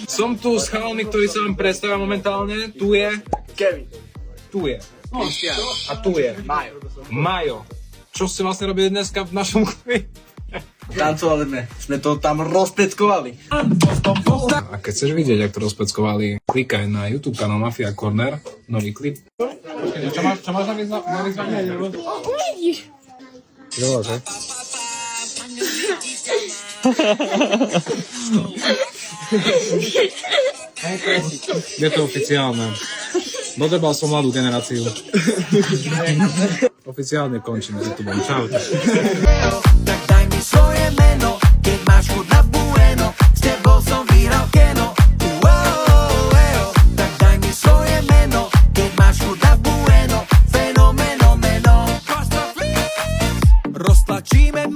Som tu s chalami, ktorí sa vám predstavia momentálne. Tu je Kevin. Tu je a tu je Majo. Čo ste vlastne robili dneska v našom klubi? Tancovali sme to tam rozpeckovali. A keď chceš vidieť, jak to rozpeckovali, klikaj na YouTube kanál Mafia Corner, nový klip. Čo máš na vyzvanie? Uvidíš. Dobre. Je to oficiálne. Dodebal som mladú generáciu. Oficiálne končím s YouTubeom. Čau. Tak daj mi svoje meno, keď máš chuť na bueno, s tebou som vyhral keno. Tak daj mi svoje meno, keď máš chuť na bueno, fenomeno. Roztlačíme